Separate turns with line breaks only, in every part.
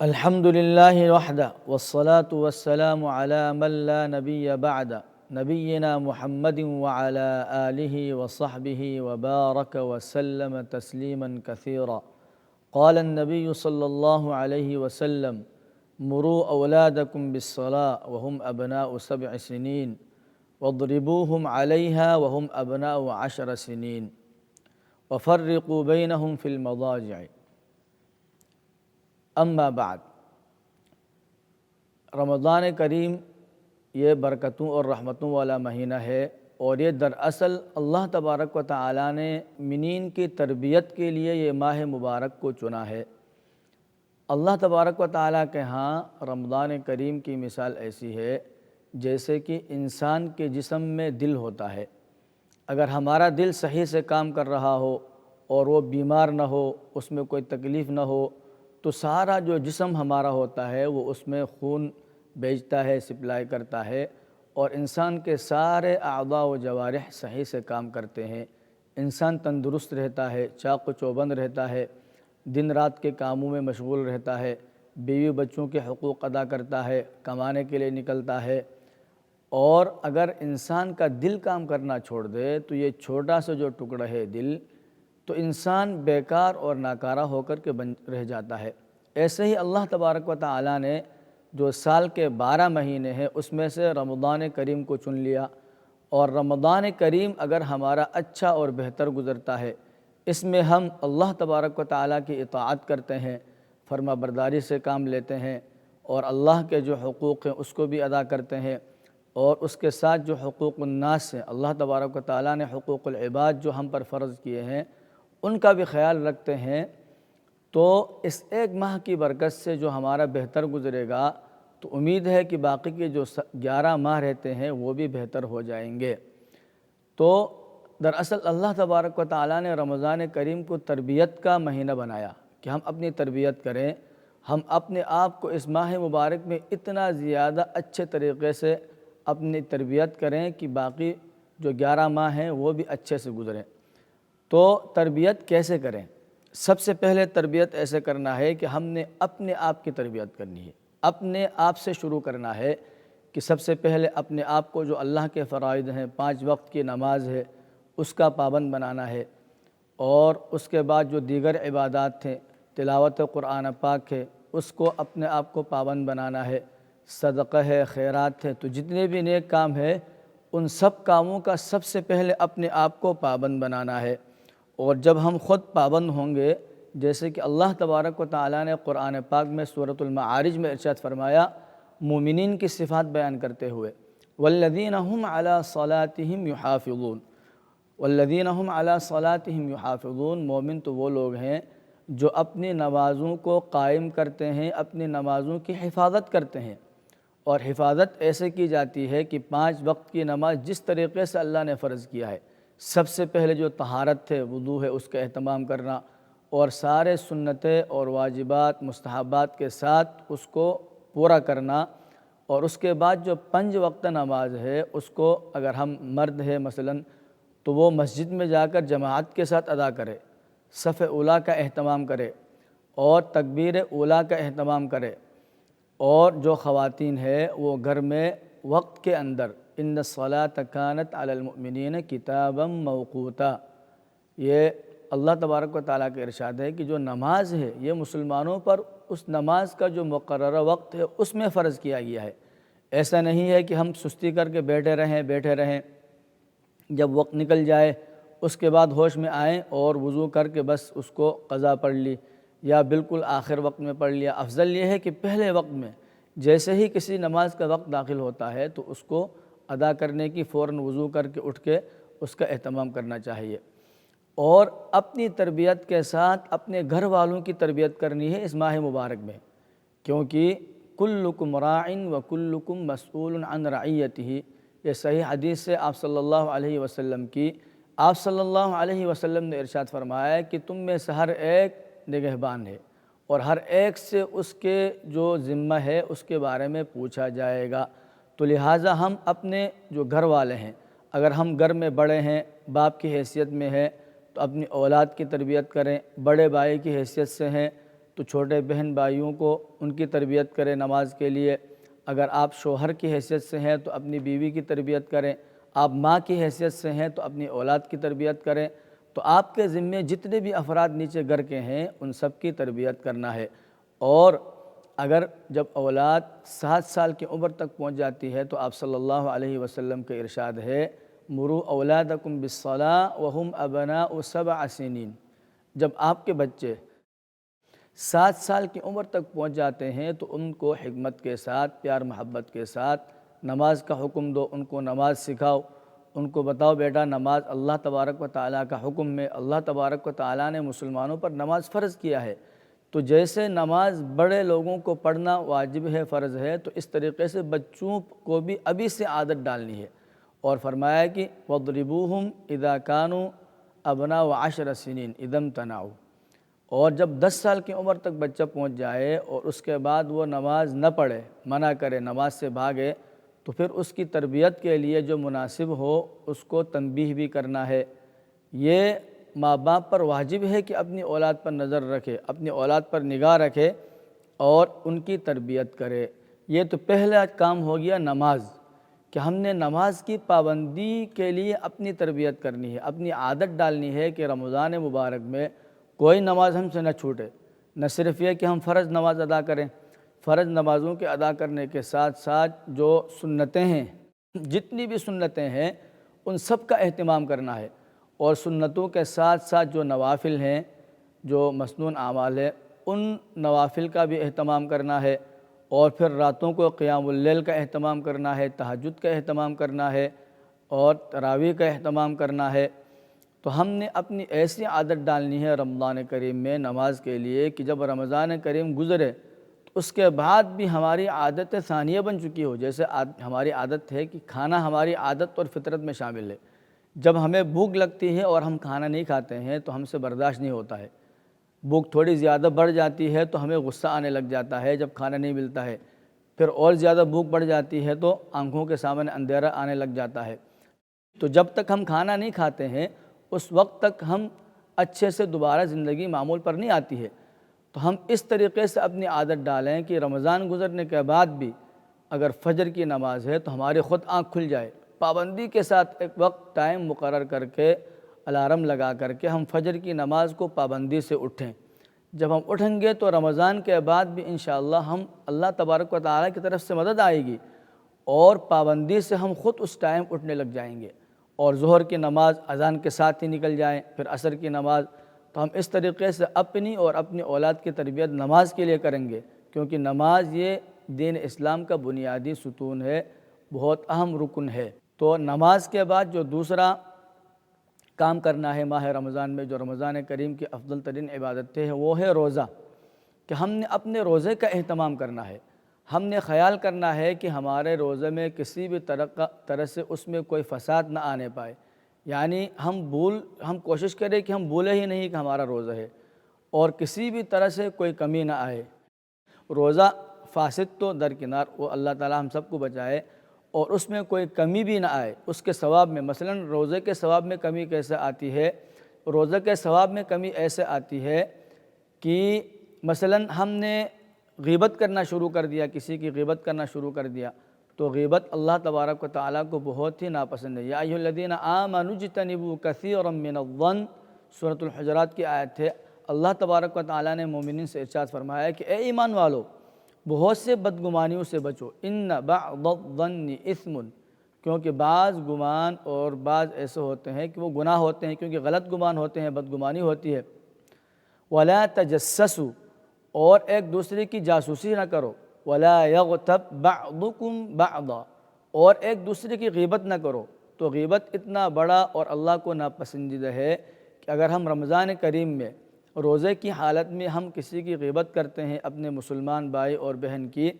الحمد للہ وحدہ والصلاة والسلام علی من لا نبی بعد نبینا محمد وعلی آلہ وصحبہ وبارک وسلم تسلیما کثیرا۔ قال النبی صلی اللہ علیہ وسلم مروا اولادکم بالصلاة وهم ابناء 7 سنین واضربوهم علیہا وهم ابناء 10 سنین وفرقوا بینہم فی المضاجع۔ اما بعد، رمضان کریم یہ برکتوں اور رحمتوں والا مہینہ ہے، اور یہ دراصل اللہ تبارک و تعالیٰ نے منین کی تربیت کے لیے یہ ماہ مبارک کو چنا ہے۔ اللہ تبارک و تعالیٰ کے ہاں رمضان کریم کی مثال ایسی ہے جیسے کہ انسان کے جسم میں دل ہوتا ہے۔ اگر ہمارا دل صحیح سے کام کر رہا ہو اور وہ بیمار نہ ہو، اس میں کوئی تکلیف نہ ہو، تو سارا جو جسم ہمارا ہوتا ہے وہ اس میں خون بھیجتا ہے، سپلائی کرتا ہے، اور انسان کے سارے اعضاء و جوارح صحیح سے کام کرتے ہیں۔ انسان تندرست رہتا ہے، چاق و چوبند رہتا ہے، دن رات کے کاموں میں مشغول رہتا ہے، بیوی بچوں کے حقوق ادا کرتا ہے، کمانے کے لیے نکلتا ہے۔ اور اگر انسان کا دل کام کرنا چھوڑ دے تو یہ چھوٹا سا جو ٹکڑا ہے دل، تو انسان بیکار اور ناکارہ ہو کر کے رہ جاتا ہے۔ ایسے ہی اللہ تبارک و تعالیٰ نے جو سال کے 12 مہینے ہیں اس میں سے رمضان کریم کو چن لیا، اور رمضان کریم اگر ہمارا اچھا اور بہتر گزرتا ہے، اس میں ہم اللہ تبارک و تعالیٰ کی اطاعت کرتے ہیں، فرما برداری سے کام لیتے ہیں، اور اللہ کے جو حقوق ہیں اس کو بھی ادا کرتے ہیں، اور اس کے ساتھ جو حقوق الناس ہیں، اللہ تبارک و تعالیٰ نے حقوق العباد جو ہم پر فرض کیے ہیں ان کا بھی خیال رکھتے ہیں، تو اس ایک ماہ کی برکت سے جو ہمارا بہتر گزرے گا تو امید ہے کہ باقی کے جو 11 ماہ رہتے ہیں وہ بھی بہتر ہو جائیں گے۔ تو دراصل اللہ تبارک و تعالیٰ نے رمضان کریم کو تربیت کا مہینہ بنایا کہ ہم اپنی تربیت کریں، ہم اپنے آپ کو اس ماہ مبارک میں اتنا زیادہ اچھے طریقے سے اپنی تربیت کریں کہ باقی جو 11 ماہ ہیں وہ بھی اچھے سے گزریں۔ تو تربیت کیسے کریں؟ سب سے پہلے تربیت ایسے کرنا ہے کہ ہم نے اپنے آپ کی تربیت کرنی ہے، اپنے آپ سے شروع کرنا ہے کہ سب سے پہلے اپنے آپ کو جو اللہ کے فرائض ہیں، 5 وقت کی نماز ہے، اس کا پابند بنانا ہے، اور اس کے بعد جو دیگر عبادات ہیں، تلاوت قرآن پاک ہے، اس کو اپنے آپ کو پابند بنانا ہے، صدقہ ہے، خیرات ہے، تو جتنے بھی نیک کام ہے ان سب کاموں کا سب سے پہلے اپنے آپ کو پابند بنانا ہے۔ اور جب ہم خود پابند ہوں گے، جیسے کہ اللہ تبارک و تعالیٰ نے قرآن پاک میں سورۃ المعارج میں ارشاد فرمایا مومنین کی صفات بیان کرتے ہوئے، والذین هم علی صلاتہم یحافظون، والذین هم علی صلاتہم یحافظون، مومن تو وہ لوگ ہیں جو اپنی نمازوں کو قائم کرتے ہیں، اپنی نمازوں کی حفاظت کرتے ہیں۔ اور حفاظت ایسے کی جاتی ہے کہ 5 وقت کی نماز جس طریقے سے اللہ نے فرض کیا ہے، سب سے پہلے جو طہارت ہے، وضو ہے، اس کا اہتمام کرنا، اور سارے سنتیں اور واجبات مستحبات کے ساتھ اس کو پورا کرنا، اور اس کے بعد جو 5 وقت نماز ہے اس کو اگر ہم مرد ہے مثلاً تو وہ مسجد میں جا کر جماعت کے ساتھ ادا کرے، صف اولیٰ کا اہتمام کرے، اور تکبیر اولیٰ کا اہتمام کرے، اور جو خواتین ہے وہ گھر میں وقت کے اندر ان الصلاۃ کانت علی المؤمنین کتابا موقوتا، یہ اللہ تبارک و تعالیٰ کا ارشاد ہے کہ جو نماز ہے یہ مسلمانوں پر اس نماز کا جو مقررہ وقت ہے اس میں فرض کیا گیا ہے۔ ایسا نہیں ہے کہ ہم سستی کر کے بیٹھے رہیں، جب وقت نکل جائے اس کے بعد ہوش میں آئیں اور وضو کر کے بس اس کو قضا پڑھ لی، یا بالکل آخر وقت میں پڑھ لیا۔ افضل یہ ہے کہ پہلے وقت میں جیسے ہی کسی نماز کا وقت داخل ہوتا ہے تو اس کو ادا کرنے کی فوراً وضو کر کے اٹھ کے اس کا اہتمام کرنا چاہیے، اور اپنی تربیت کے ساتھ اپنے گھر والوں کی تربیت کرنی ہے اس ماہ مبارک میں، کیونکہ کلکم راع وکلکم مسئول عن رعیتہ، یہ صحیح حدیث سے آپ صلی اللہ علیہ وسلم کی، آپ صلی اللہ علیہ وسلم نے ارشاد فرمایا ہے کہ تم میں سے ہر ایک نگہبان ہے، اور ہر ایک سے اس کے جو ذمہ ہے اس کے بارے میں پوچھا جائے گا۔ تو لہٰذا ہم اپنے جو گھر والے ہیں، اگر ہم گھر میں بڑے ہیں، باپ کی حیثیت میں ہیں، تو اپنی اولاد کی تربیت کریں، بڑے بھائی کی حیثیت سے ہیں تو چھوٹے بہن بھائیوں کو ان کی تربیت کریں نماز کے لیے۔ اگر آپ شوہر کی حیثیت سے ہیں تو اپنی بیوی کی تربیت کریں، آپ ماں کی حیثیت سے ہیں تو اپنی اولاد کی تربیت کریں۔ تو آپ کے ذمے جتنے بھی افراد نیچے گھر کے ہیں ان سب کی تربیت کرنا ہے۔ اور اگر جب اولاد 7 سال کی عمر تک پہنچ جاتی ہے تو آپ صلی اللہ علیہ وسلم کا ارشاد ہے، مروا اولادکم بالصلاۃ وہم ابناء 7 سنین۔ جب آپ کے بچے 7 سال کی عمر تک پہنچ جاتے ہیں تو ان کو حکمت کے ساتھ، پیار محبت کے ساتھ نماز کا حکم دو، ان کو نماز سکھاؤ، ان کو بتاؤ بیٹا نماز اللہ تبارک و تعالیٰ کا حکم ہے، اللہ تبارک و تعالیٰ نے مسلمانوں پر نماز فرض کیا ہے۔ تو جیسے نماز بڑے لوگوں کو پڑھنا واجب ہے، فرض ہے، تو اس طریقے سے بچوں کو بھی ابھی سے عادت ڈالنی ہے۔ اور فرمایا کہ وَاضْرِبُوهُمْ إِذَا كَانُوا أَبْنَاءَ 10 سِنِينَ إِذَا امْتَنَعُوا۔ اور جب 10 سال کی عمر تک بچہ پہنچ جائے اور اس کے بعد وہ نماز نہ پڑھے، منع کرے، نماز سے بھاگے، تو پھر اس کی تربیت کے لیے جو مناسب ہو اس کو تنبیہ بھی کرنا ہے۔ یہ ماں باپ پر واجب ہے کہ اپنی اولاد پر نظر رکھے، اپنی اولاد پر نگاہ رکھے اور ان کی تربیت کرے۔ یہ تو پہلا کام ہو گیا نماز، کہ ہم نے نماز کی پابندی کے لیے اپنی تربیت کرنی ہے، اپنی عادت ڈالنی ہے کہ رمضان مبارک میں کوئی نماز ہم سے نہ چھوٹے۔ نہ صرف یہ کہ ہم فرض نماز ادا کریں، فرض نمازوں کے ادا کرنے کے ساتھ ساتھ جو سنتیں ہیں، جتنی بھی سنتیں ہیں ان سب کا اہتمام کرنا ہے، اور سنتوں کے ساتھ ساتھ جو نوافل ہیں، جو مسنون اعمال ہیں، ان نوافل کا بھی اہتمام کرنا ہے۔ اور پھر راتوں کو قیام اللیل کا اہتمام کرنا ہے، تہجد کا اہتمام کرنا ہے، اور تراویح کا اہتمام کرنا ہے۔ تو ہم نے اپنی ایسی عادت ڈالنی ہے رمضان کریم میں نماز کے لیے کہ جب رمضان کریم گزرے تو اس کے بعد بھی ہماری عادت ثانیہ بن چکی ہو۔ جیسے ہماری عادت ہے کہ کھانا ہماری عادت اور فطرت میں شامل ہے۔ جب ہمیں بھوک لگتی ہے اور ہم کھانا نہیں کھاتے ہیں تو ہم سے برداشت نہیں ہوتا ہے۔ بھوک تھوڑی زیادہ بڑھ جاتی ہے تو ہمیں غصہ آنے لگ جاتا ہے جب کھانا نہیں ملتا ہے، پھر اور زیادہ بھوک بڑھ جاتی ہے تو آنکھوں کے سامنے اندھیرا آنے لگ جاتا ہے۔ تو جب تک ہم کھانا نہیں کھاتے ہیں اس وقت تک ہم اچھے سے دوبارہ زندگی معمول پر نہیں آتی ہے۔ تو ہم اس طریقے سے اپنی عادت ڈالیں کہ رمضان گزرنے کے بعد بھی اگر فجر کی نماز ہے تو ہماری خود آنکھ کھل جائے، پابندی کے ساتھ ایک وقت ٹائم مقرر کر کے، الارم لگا کر کے ہم فجر کی نماز کو پابندی سے اٹھیں۔ جب ہم اٹھیں گے تو رمضان کے بعد بھی انشاءاللہ ہم اللہ تبارک و تعالیٰ کی طرف سے مدد آئے گی اور پابندی سے ہم خود اس ٹائم اٹھنے لگ جائیں گے، اور ظہر کی نماز اذان کے ساتھ ہی نکل جائیں، پھر عصر کی نماز۔ تو ہم اس طریقے سے اپنی اور اپنی اولاد کی تربیت نماز کے لیے کریں گے، کیونکہ نماز یہ دین اسلام کا بنیادی ستون ہے، بہت اہم رکن ہے۔ تو نماز کے بعد جو دوسرا کام کرنا ہے ماہ رمضان میں، جو رمضان کریم کی افضل ترین عبادت ہے، وہ ہے روزہ، کہ ہم نے اپنے روزے کا اہتمام کرنا ہے۔ ہم نے خیال کرنا ہے کہ ہمارے روزے میں کسی بھی طرح سے اس میں کوئی فساد نہ آنے پائے، یعنی ہم کوشش کریں کہ ہم بھولے ہی نہیں کہ ہمارا روزہ ہے، اور کسی بھی طرح سے کوئی کمی نہ آئے۔ روزہ فاسد تو درکنار، وہ اللہ تعالیٰ ہم سب کو بچائے، اور اس میں کوئی کمی بھی نہ آئے اس کے ثواب میں۔ مثلا روزے کے ثواب میں کمی کیسے آتی ہے؟ روزے کے ثواب میں کمی ایسے آتی ہے کہ مثلا ہم نے غیبت کرنا شروع کر دیا، کسی کی غیبت کرنا شروع کر دیا، تو غیبت اللہ تبارک و تعالیٰ کو بہت ہی ناپسند ہے۔ یا ایھا الذین آمنوا اجتنبوا کثیرا من الظن، سورۃ الحجرات کی آیت ہے۔ اللہ تبارک و تعالیٰ نے مومنین سے ارشاد فرمایا کہ اے ایمان والو، بہت سے بدگمانیوں سے بچو، ان بعض الظن اثم، کیونکہ بعض گمان اور بعض ایسے ہوتے ہیں کہ وہ گناہ ہوتے ہیں، کیونکہ غلط گمان ہوتے ہیں، بدگمانی ہوتی ہے۔ ولا تجسسوا، اور ایک دوسرے کی جاسوسی نہ کرو۔ ولا یغتب بعضکم بعضا، اور ایک دوسرے کی غیبت نہ کرو۔ تو غیبت اتنا بڑا اور اللہ کو ناپسندیدہ ہے کہ اگر ہم رمضان کریم میں روزے کی حالت میں ہم کسی کی غیبت کرتے ہیں، اپنے مسلمان بھائی اور بہن کی،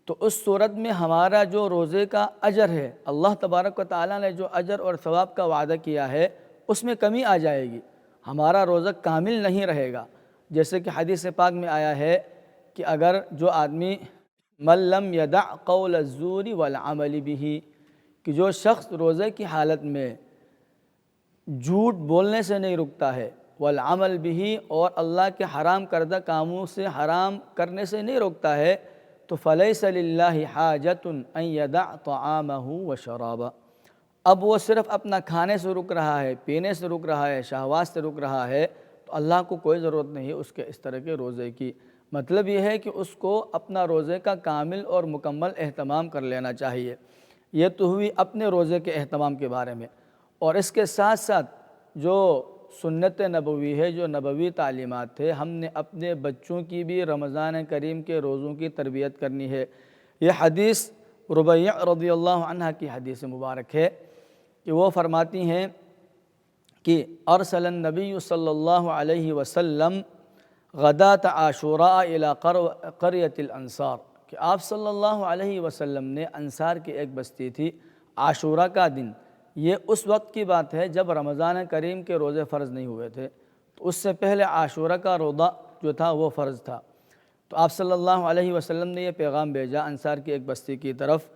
تو اس صورت میں ہمارا جو روزے کا اجر ہے، اللہ تبارک و تعالیٰ نے جو اجر اور ثواب کا وعدہ کیا ہے، اس میں کمی آ جائے گی، ہمارا روزہ کامل نہیں رہے گا۔ جیسے کہ حدیث پاک میں آیا ہے کہ اگر جو آدمی من لم یدع قول الزور والعمل به، کہ جو شخص روزے کی حالت میں جھوٹ بولنے سے نہیں رکتا ہے والعمل بھی، اور اللہ کے حرام کردہ کاموں سے حرام کرنے سے نہیں روکتا ہے، تو فلیس للہ حاجۃ ان یدع طعامہ وشرابہ، اب وہ صرف اپنا کھانے سے رک رہا ہے، پینے سے رک رہا ہے، شہوات سے رک رہا ہے، تو اللہ کو کوئی ضرورت نہیں ہے اس کے اس طرح کے روزے کی۔ مطلب یہ ہے کہ اس کو اپنا روزے کا کامل اور مکمل اہتمام کر لینا چاہیے۔ یہ تو ہوئی اپنے روزے کے اہتمام کے بارے میں، اور اس کے ساتھ ساتھ جو سنت نبوی ہے، جو نبوی تعلیمات تھے، ہم نے اپنے بچوں کی بھی رمضان کریم کے روزوں کی تربیت کرنی ہے۔ یہ حدیث ربیع رضی اللہ عنہ کی حدیث مبارک ہے کہ وہ فرماتی ہیں کہ ارسل النبی صلی اللہ علیہ وسلم غداۃ عاشوراء الی قریۃ الانصار، کہ آپ صلی اللہ علیہ وسلم نے انصار کی ایک بستی تھی، عاشورہ کا دن، یہ اس وقت کی بات ہے جب رمضان کریم کے روزے فرض نہیں ہوئے تھے، تو اس سے پہلے عاشورہ کا روزہ جو تھا وہ فرض تھا۔ تو آپ صلی اللہ علیہ وسلم نے یہ پیغام بھیجا انصار کی ایک بستی کی طرف،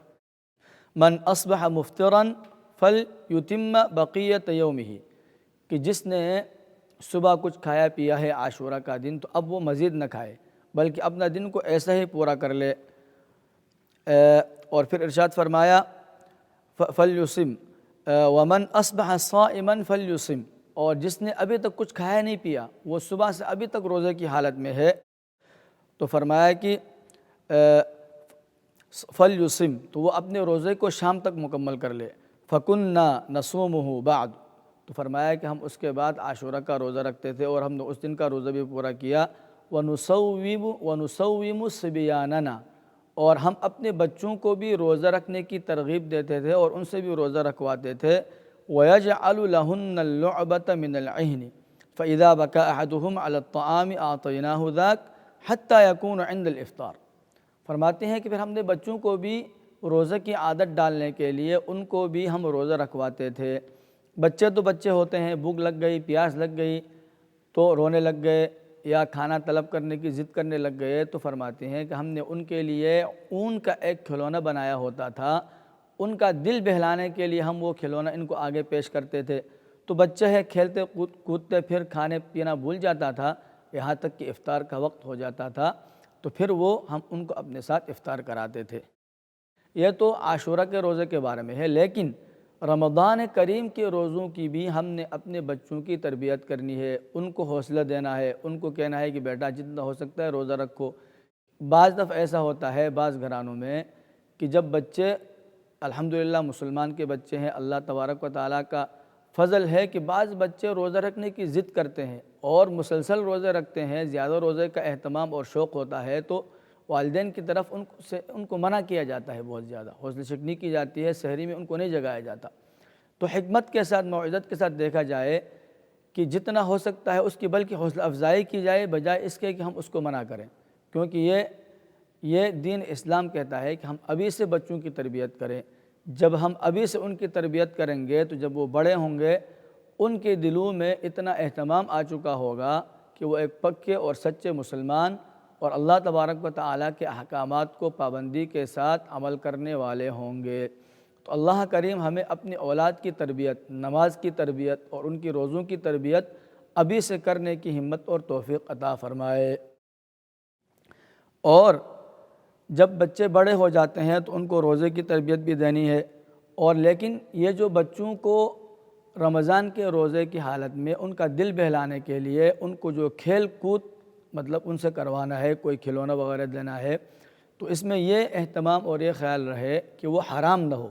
من اصبح مفطرا فلیتم بقیۃ یومہ، کہ جس نے صبح کچھ کھایا پیا ہے عاشورہ کا دن، تو اب وہ مزید نہ کھائے بلکہ اپنا دن کو ایسا ہی پورا کر لے۔ اور پھر ارشاد فرمایا فلیسم ومن اصبح صائما فلیسم، اور جس نے ابھی تک کچھ کھایا نہیں پیا، وہ صبح سے ابھی تک روزے کی حالت میں ہے، تو فرمایا کہ فلیسم، تو وہ اپنے روزے کو شام تک مکمل کر لے۔ فکننا نصومہ بعد، تو فرمایا کہ ہم اس کے بعد عاشورہ کا روزہ رکھتے تھے اور ہم نے اس دن کا روزہ بھی پورا کیا۔ وَنُصَوِّمُ صِبْيَانَنَا، اور ہم اپنے بچوں کو بھی روزہ رکھنے کی ترغیب دیتے تھے اور ان سے بھی روزہ رکھواتے تھے۔ وَيَجْعَلُ لَهُنَّ اللُّعْبَةَ مِنَ الْعِهْنِ فَإِذَا بَكَى أَحَدُهُمْ عَلَى الطَّعَامِ أَعْطَيْنَاهُ ذَاكَ حَتَّى يَكُونَ عِنْدَ الْإِفْطَارِ، فرماتے ہیں کہ پھر ہم نے بچوں کو بھی روزہ کی عادت ڈالنے کے لیے ان کو بھی ہم روزہ رکھواتے تھے۔ بچے تو بچے ہوتے ہیں، بھوک لگ گئی، پیاس لگ گئی تو رونے لگ گئے یا کھانا طلب کرنے کی ضد کرنے لگ گئے، تو فرماتے ہیں کہ ہم نے ان کے لیے اون کا ایک کھلونا بنایا ہوتا تھا، ان کا دل بہلانے کے لیے ہم وہ کھلونا ان کو آگے پیش کرتے تھے، تو بچہ ہے کھیلتے کودتے پھر کھانے پینا بھول جاتا تھا، یہاں تک کہ افطار کا وقت ہو جاتا تھا، تو پھر وہ ہم ان کو اپنے ساتھ افطار کراتے تھے۔ یہ تو عاشورہ کے روزے کے بارے میں ہے، لیکن رمضان کریم کے روزوں کی بھی ہم نے اپنے بچوں کی تربیت کرنی ہے، ان کو حوصلہ دینا ہے، ان کو کہنا ہے کہ بیٹا جتنا ہو سکتا ہے روزہ رکھو۔ بعض دفعہ ایسا ہوتا ہے بعض گھرانوں میں کہ جب بچے الحمدللہ مسلمان کے بچے ہیں، اللہ تبارک و تعالیٰ کا فضل ہے کہ بعض بچے روزہ رکھنے کی ضد کرتے ہیں اور مسلسل روزے رکھتے ہیں، زیادہ روزے کا اہتمام اور شوق ہوتا ہے، تو والدین کی طرف ان کو منع کیا جاتا ہے، بہت زیادہ حوصلہ شکنی کی جاتی ہے، سحری میں ان کو نہیں جگایا جاتا۔ تو حکمت کے ساتھ، موعظت کے ساتھ دیکھا جائے کہ جتنا ہو سکتا ہے اس کی بلکہ حوصلہ افزائی کی جائے، بجائے اس کے کہ ہم اس کو منع کریں، کیونکہ یہ دین اسلام کہتا ہے کہ ہم ابھی سے بچوں کی تربیت کریں۔ جب ہم ابھی سے ان کی تربیت کریں گے تو جب وہ بڑے ہوں گے ان کے دلوں میں اتنا اہتمام آ چکا ہوگا کہ وہ ایک پکے اور سچے مسلمان اور اللہ تبارک و تعالیٰ کے احکامات کو پابندی کے ساتھ عمل کرنے والے ہوں گے۔ تو اللہ کریم ہمیں اپنی اولاد کی تربیت، نماز کی تربیت اور ان کی روزوں کی تربیت ابھی سے کرنے کی ہمت اور توفیق عطا فرمائے۔ اور جب بچے بڑے ہو جاتے ہیں تو ان کو روزے کی تربیت بھی دینی ہے، اور لیکن یہ جو بچوں کو رمضان کے روزے کی حالت میں ان کا دل بہلانے کے لیے ان کو جو کھیل کود مطلب ان سے کروانا ہے، کوئی کھلونا وغیرہ دینا ہے، تو اس میں یہ اہتمام اور یہ خیال رہے کہ وہ حرام نہ ہو۔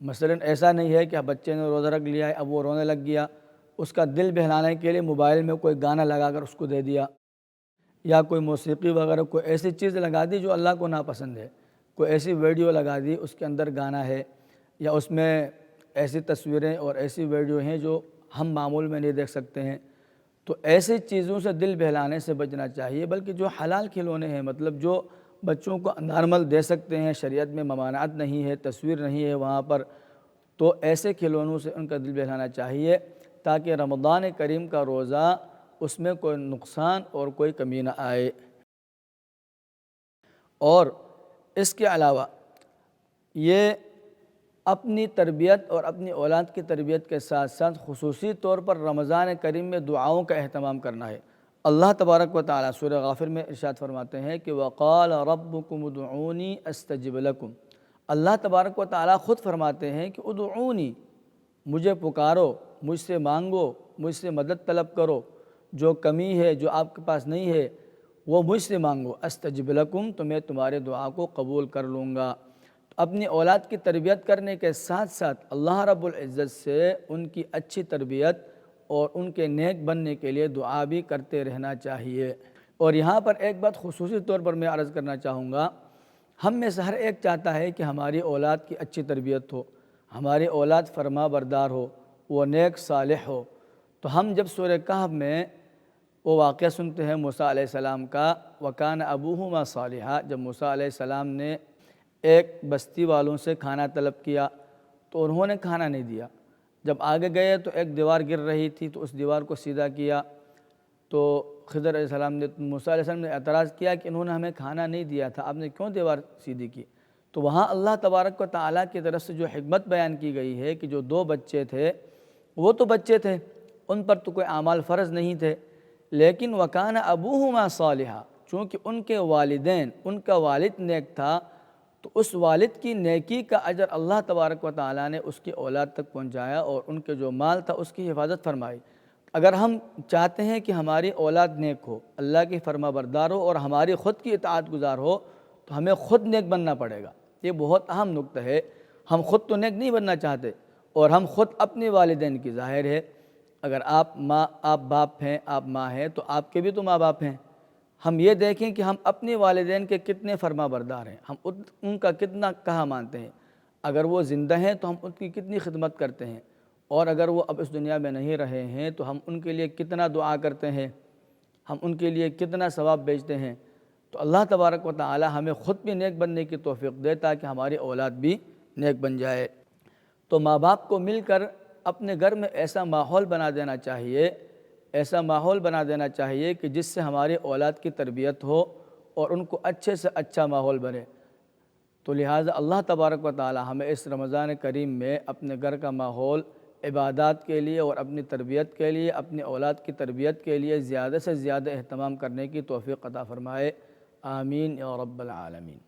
مثلا ایسا نہیں ہے کہ بچے نے روزہ رکھ لیا ہے، اب وہ رونے لگ گیا، اس کا دل بہلانے کے لیے موبائل میں کوئی گانا لگا کر اس کو دے دیا، یا کوئی موسیقی وغیرہ کوئی ایسی چیز لگا دی جو اللہ کو ناپسند ہے، کوئی ایسی ویڈیو لگا دی اس کے اندر گانا ہے، یا اس میں ایسی تصویریں اور ایسی ویڈیو ہیں جو ہم معمول میں نہیں دیکھ سکتے ہیں، تو ایسی چیزوں سے دل بہلانے سے بچنا چاہیے، بلکہ جو حلال کھلونے ہیں، مطلب جو بچوں کو نارمل دے سکتے ہیں، شریعت میں ممانعت نہیں ہے، تصویر نہیں ہے وہاں پر، تو ایسے کھلونوں سے ان کا دل بہلانا چاہیے تاکہ رمضان کریم کا روزہ اس میں کوئی نقصان اور کوئی کمی نہ آئے۔ اور اس کے علاوہ یہ اپنی تربیت اور اپنی اولاد کی تربیت کے ساتھ ساتھ خصوصی طور پر رمضان کریم میں دعاؤں کا اہتمام کرنا ہے۔ اللہ تبارک و تعالیٰ سورہ غافر میں ارشاد فرماتے ہیں کہ وَقَالَ رَبُّكُمُ ادْعُونِي أَسْتَجِبْ لَكُمْ۔ اللہ تبارک و تعالیٰ خود فرماتے ہیں کہ ادعونی، مجھے پکارو، مجھ سے مانگو، مجھ سے مدد طلب کرو، جو کمی ہے جو آپ کے پاس نہیں ہے وہ مجھ سے مانگو، استجب لکم، تو میں تمہارے دعا کو قبول کر لوں گا۔ اپنی اولاد کی تربیت کرنے کے ساتھ ساتھ اللہ رب العزت سے ان کی اچھی تربیت اور ان کے نیک بننے کے لیے دعا بھی کرتے رہنا چاہیے۔ اور یہاں پر ایک بات خصوصی طور پر میں عرض کرنا چاہوں گا، ہم میں سے ہر ایک چاہتا ہے کہ ہماری اولاد کی اچھی تربیت ہو، ہماری اولاد فرما بردار ہو، وہ نیک صالح ہو۔ تو ہم جب سورہ کہف میں وہ واقعہ سنتے ہیں موسیٰ علیہ السلام کا، وَكَانَ أَبُوهُمَا صَالِحًا، جب موسیٰ علیہ السلام نے ایک بستی والوں سے کھانا طلب کیا تو انہوں نے کھانا نہیں دیا، جب آگے گئے تو ایک دیوار گر رہی تھی تو اس دیوار کو سیدھا کیا، تو خضر علیہ السلام نے موسیٰ علیہ السلام نے اعتراض کیا کہ انہوں نے ہمیں کھانا نہیں دیا تھا، آپ نے کیوں دیوار سیدھی کی؟ تو وہاں اللہ تبارک و تعالیٰ کی طرف سے جو حکمت بیان کی گئی ہے کہ جو دو بچے تھے وہ تو بچے تھے، ان پر تو کوئی اعمال فرض نہیں تھے، لیکن وَكَانَ أَبُوهُمَا صَالِحًا، چونکہ ان کے والدین، ان کا والد نیک تھا تو اس والد کی نیکی کا اجر اللہ تبارک و تعالیٰ نے اس کی اولاد تک پہنچایا اور ان کے جو مال تھا اس کی حفاظت فرمائی۔ اگر ہم چاہتے ہیں کہ ہماری اولاد نیک ہو، اللہ کی فرما بردار ہو اور ہماری خود کی اطاعت گزار ہو تو ہمیں خود نیک بننا پڑے گا۔ یہ بہت اہم نکتہ ہے، ہم خود تو نیک نہیں بننا چاہتے اور ہم خود اپنے والدین کی، ظاہر ہے اگر آپ باپ ہیں، آپ ماں ہیں تو آپ کے بھی تو ماں باپ ہیں، ہم یہ دیکھیں کہ ہم اپنے والدین کے کتنے فرما بردار ہیں، ہم ان کا کتنا کہا مانتے ہیں، اگر وہ زندہ ہیں تو ہم ان کی کتنی خدمت کرتے ہیں، اور اگر وہ اب اس دنیا میں نہیں رہے ہیں تو ہم ان کے لیے کتنا دعا کرتے ہیں، ہم ان کے لیے کتنا ثواب بھیجتے ہیں۔ تو اللہ تبارک و تعالی ہمیں خود بھی نیک بننے کی توفیق دے تاکہ ہماری اولاد بھی نیک بن جائے۔ تو ماں باپ کو مل کر اپنے گھر میں ایسا ماحول بنا دینا چاہیے، ایسا ماحول بنا دینا چاہیے کہ جس سے ہماری اولاد کی تربیت ہو اور ان کو اچھے سے اچھا ماحول بنے۔ تو لہٰذا اللہ تبارک و تعالی ہمیں اس رمضان کریم میں اپنے گھر کا ماحول عبادات کے لیے اور اپنی تربیت کے لیے، اپنی اولاد کی تربیت کے لیے زیادہ سے زیادہ اہتمام کرنے کی توفیق عطا فرمائے۔ آمین یا رب العالمین۔